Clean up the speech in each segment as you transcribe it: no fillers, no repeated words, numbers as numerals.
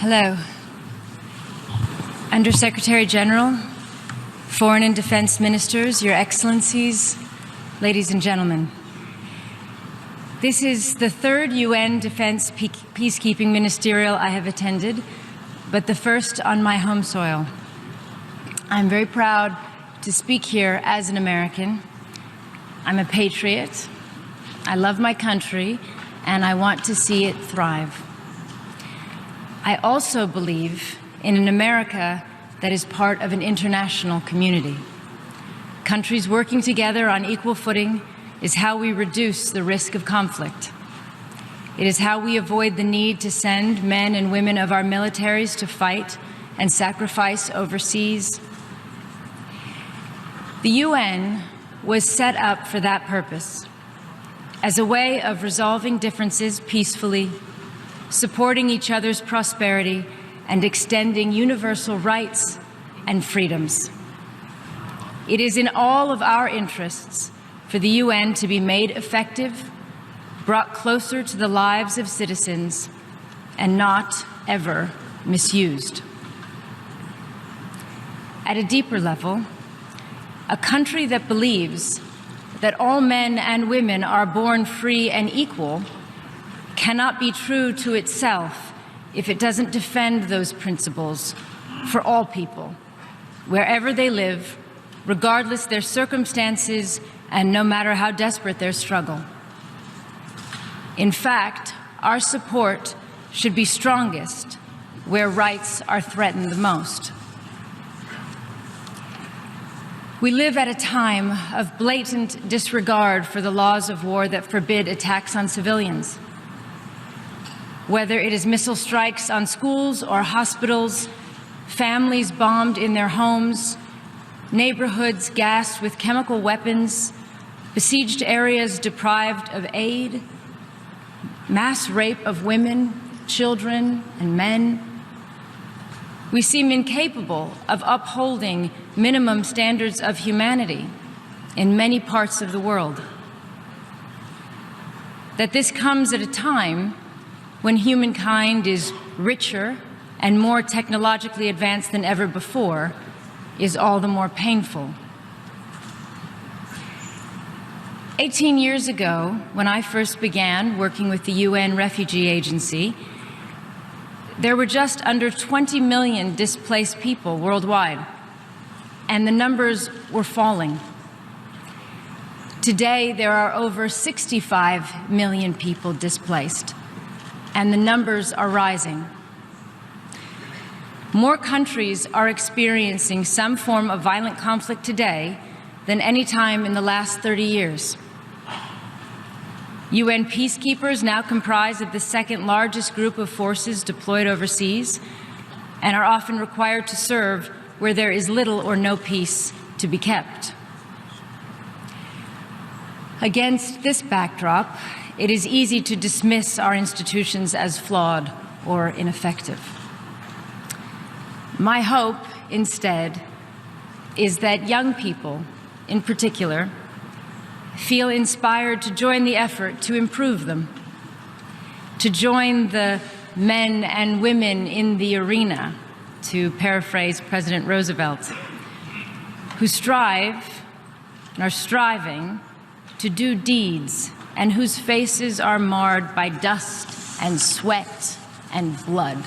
Hello. Undersecretary General, Foreign and Defense Ministers, Your Excellencies, ladies and gentlemen. This is the third UN Defense Peacekeeping Ministerial I have attended, but the first on my home soil. I'm very proud to speak here as an American. I'm a patriot. I love my country, and I want to see it thrive. I also believe in an America that is part of an international community. Countries working together on equal footing is how we reduce the risk of conflict. It is how we avoid the need to send men and women of our militaries to fight and sacrifice overseas. The UN was set up for that purpose, as a way of resolving differences peacefully, supporting each other's prosperity, and extending universal rights and freedoms. It is in all of our interests for the UN to be made effective, brought closer to the lives of citizens, and not ever misused. At a deeper level, a country that believes that all men and women are born free and equal cannot be true to itself if it doesn't defend those principles for all people, wherever they live, regardless their circumstances and no matter how desperate their struggle. In fact, our support should be strongest where rights are threatened the most. We live at a time of blatant disregard for the laws of war that forbid attacks on civilians. Whether it is missile strikes on schools or hospitals, families bombed in their homes, neighborhoods gassed with chemical weapons, besieged areas deprived of aid, mass rape of women, children, and men. We seem incapable of upholding minimum standards of humanity in many parts of the world. That this comes at a time when humankind is richer and more technologically advanced than ever before is all the more painful. 18 years ago, when I first began working with the UN Refugee Agency, there were just under 20 million displaced people worldwide, and the numbers were falling. Today, there are over 65 million people displaced, and the numbers are rising. More countries are experiencing some form of violent conflict today than any time in the last 30 years. UN peacekeepers now comprise of the second largest group of forces deployed overseas and are often required to serve where there is little or no peace to be kept. Against this backdrop, it is easy to dismiss our institutions as flawed or ineffective. My hope, instead, is that young people, in particular, feel inspired to join the effort to improve them, to join the men and women in the arena, to paraphrase President Roosevelt, who strive and are striving to do deeds and whose faces are marred by dust and sweat and blood.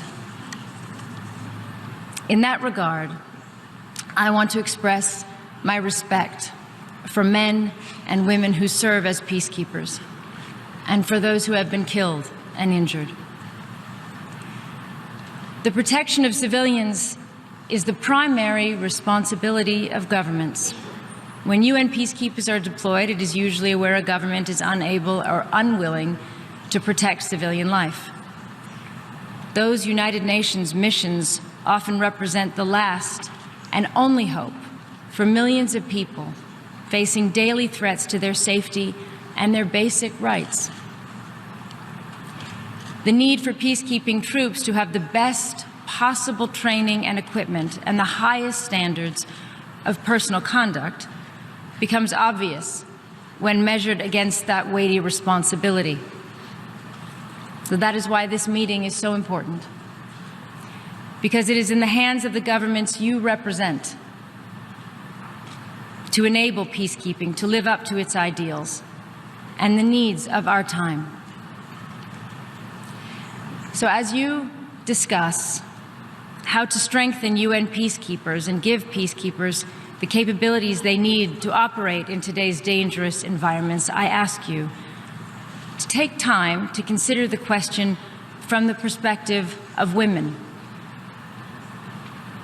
In that regard, I want to express my respect for men and women who serve as peacekeepers, and for those who have been killed and injured. The protection of civilians is the primary responsibility of governments. When UN peacekeepers are deployed, it is usually where a government is unable or unwilling to protect civilian life. Those United Nations missions often represent the last and only hope for millions of people facing daily threats to their safety and their basic rights. The need for peacekeeping troops to have the best possible training and equipment and the highest standards of personal conduct becomes obvious when measured against that weighty responsibility. So that is why this meeting is so important. because it is in the hands of the governments you represent to enable peacekeeping to live up to its ideals and the needs of our time. So as you discuss how to strengthen UN peacekeepers and give peacekeepers the capabilities they need to operate in today's dangerous environments, I ask you to take time to consider the question from the perspective of women.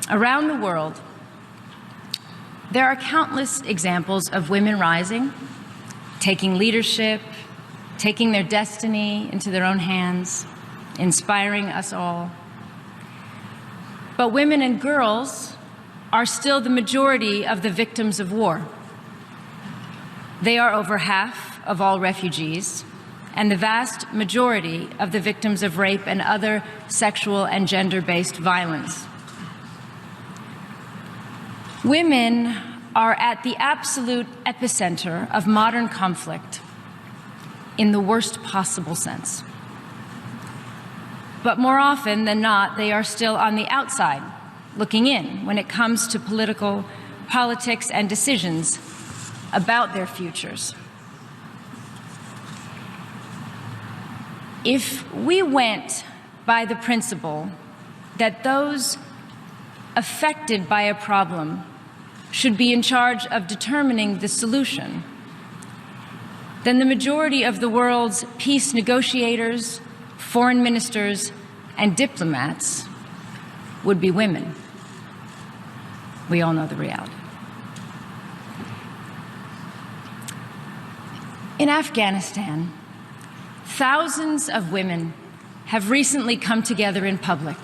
Around the world, there are countless examples of women rising, taking leadership, taking their destiny into their own hands, inspiring us all. But women and girls are still the majority of the victims of war. They are over half of all refugees and the vast majority of the victims of rape and other sexual and gender-based violence. Women are at the absolute epicenter of modern conflict in the worst possible sense. But more often than not, they are still on the outside, looking in when it comes to politics and decisions about their futures. If we went by the principle that those affected by a problem should be in charge of determining the solution, then the majority of the world's peace negotiators, foreign ministers, and diplomats would be women. We all know the reality. In Afghanistan, thousands of women have recently come together in public,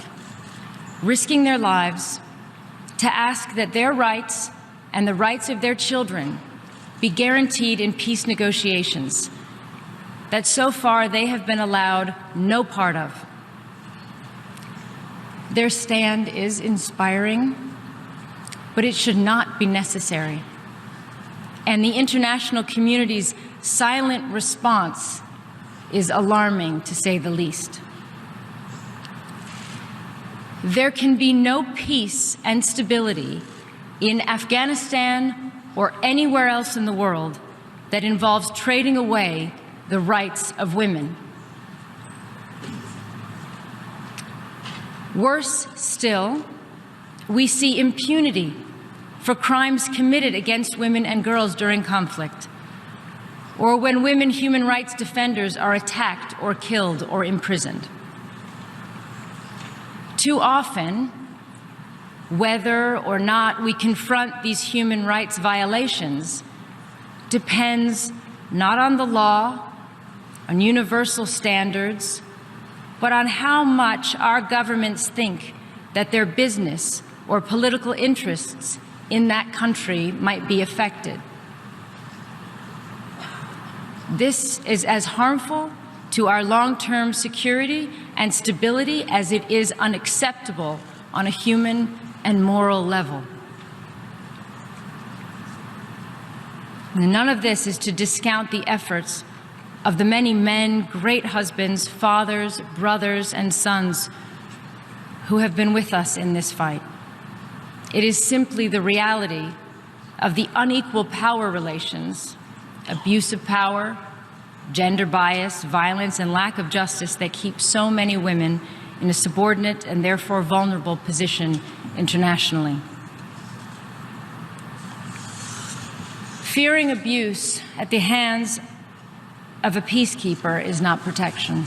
risking their lives to ask that their rights and the rights of their children be guaranteed in peace negotiations that so far they have been allowed no part of. Their stand is inspiring, but it should not be necessary. And the international community's silent response is alarming, to say the least. There can be no peace and stability in Afghanistan or anywhere else in the world that involves trading away the rights of women. Worse still, we see impunity for crimes committed against women and girls during conflict, or when women human rights defenders are attacked or killed or imprisoned. Too often, whether or not we confront these human rights violations depends not on the law, on universal standards, but on how much our governments think that their business or political interests in that country might be affected. This is as harmful to our long-term security and stability as it is unacceptable on a human and moral level. And none of this is to discount the efforts of the many men, great husbands, fathers, brothers, and sons who have been with us in this fight. It is simply the reality of the unequal power relations, abuse of power, gender bias, violence, and lack of justice that keep so many women in a subordinate and therefore vulnerable position internationally. Fearing abuse at the hands of a peacekeeper is not protection.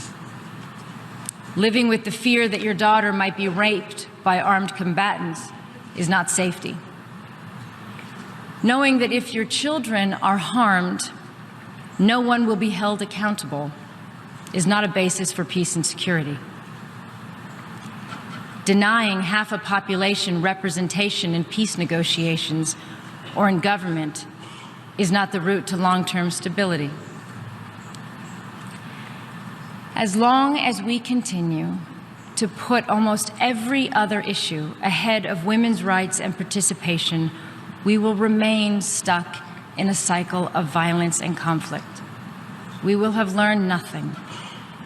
Living with the fear that your daughter might be raped by armed combatants is not safety. Knowing that if your children are harmed, no one will be held accountable is not a basis for peace and security. Denying half a population representation in peace negotiations or in government is not the route to long-term stability. As long as we continue to put almost every other issue ahead of women's rights and participation, we will remain stuck in a cycle of violence and conflict. We will have learned nothing,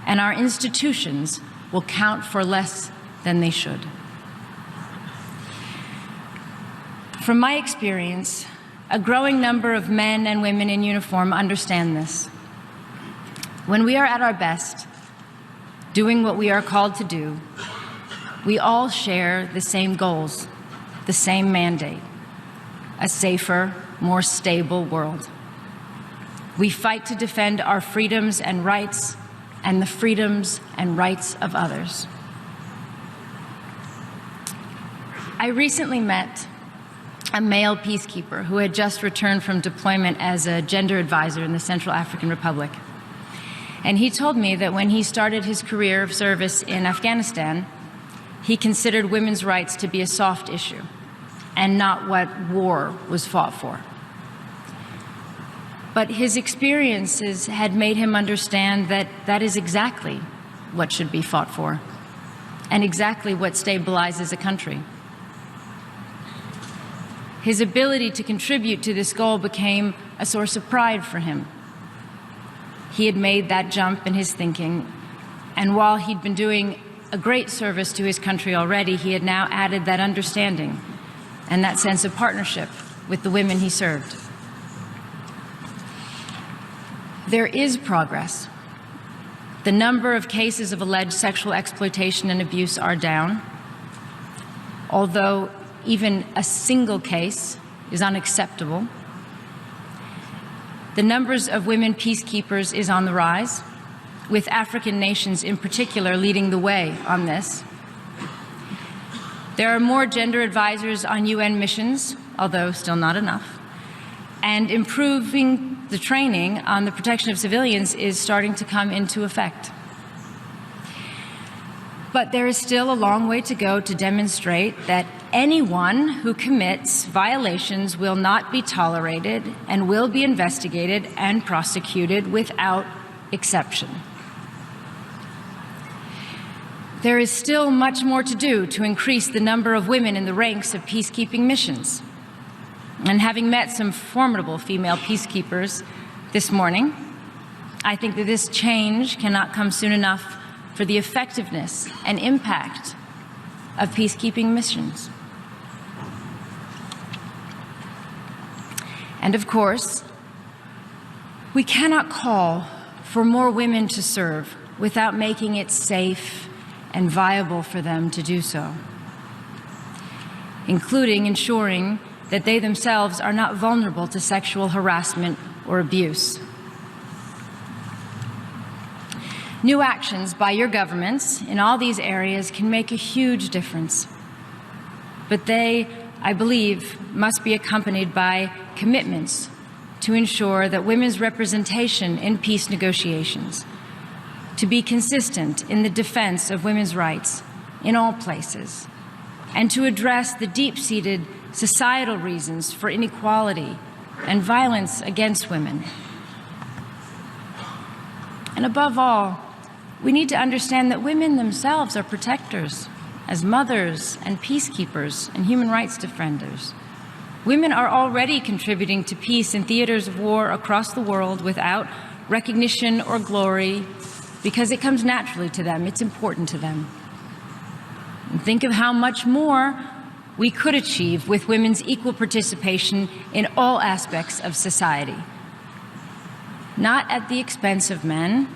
and our institutions will count for less than they should. From my experience, a growing number of men and women in uniform understand this. When we are at our best, doing what we are called to do, we all share the same goals, the same mandate: a safer, more stable world. We fight to defend our freedoms and rights and the freedoms and rights of others. I recently met a male peacekeeper who had just returned from deployment as a gender advisor in the Central African Republic. And he told me that when he started his career of service in Afghanistan, he considered women's rights to be a soft issue and not what war was fought for. But his experiences had made him understand that that is exactly what should be fought for and exactly what stabilizes a country. His ability to contribute to this goal became a source of pride for him. He had made that jump in his thinking, and while he'd been doing a great service to his country already, he had now added that understanding and that sense of partnership with the women he served. There is progress. The number of cases of alleged sexual exploitation and abuse are down, although even a single case is unacceptable. The numbers of women peacekeepers is on the rise, with African nations in particular leading the way on this. There are more gender advisors on UN missions, although still not enough, and improving the training on the protection of civilians is starting to come into effect. But there is still a long way to go to demonstrate that anyone who commits violations will not be tolerated and will be investigated and prosecuted without exception. There is still much more to do to increase the number of women in the ranks of peacekeeping missions. And having met some formidable female peacekeepers this morning, I think that this change cannot come soon enough for the effectiveness and impact of peacekeeping missions. And of course, we cannot call for more women to serve without making it safe and viable for them to do so, including ensuring that they themselves are not vulnerable to sexual harassment or abuse. New actions by your governments in all these areas can make a huge difference, but they, I believe, must be accompanied by commitments to ensure that women's representation in peace negotiations, to be consistent in the defense of women's rights in all places, and to address the deep-seated societal reasons for inequality and violence against women. And above all, we need to understand that women themselves are protectors, as mothers and peacekeepers and human rights defenders. Women are already contributing to peace in theaters of war across the world without recognition or glory, because it comes naturally to them, it's important to them. And think of how much more we could achieve with women's equal participation in all aspects of society. Not at the expense of men,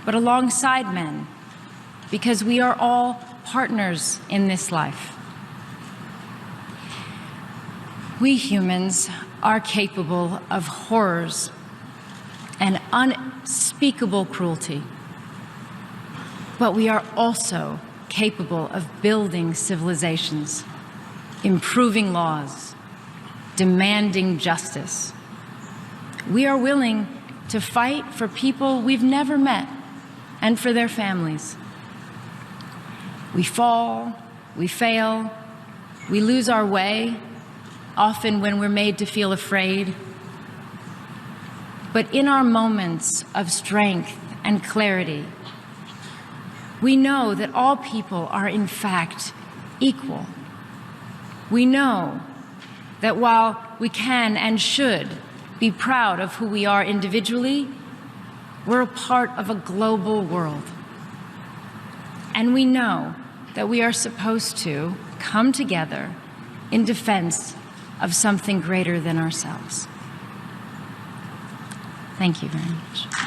but alongside men, because we are all partners in this life. We humans are capable of horrors and unspeakable cruelty, but we are also capable of building civilizations, improving laws, demanding justice. We are willing to fight for people we've never met and for their families. We fall, we fail, we lose our way, often when we're made to feel afraid. But in our moments of strength and clarity, we know that all people are in fact equal. We know that while we can and should be proud of who we are individually, we're a part of a global world. And we know that we are supposed to come together in defense of something greater than ourselves. Thank you very much.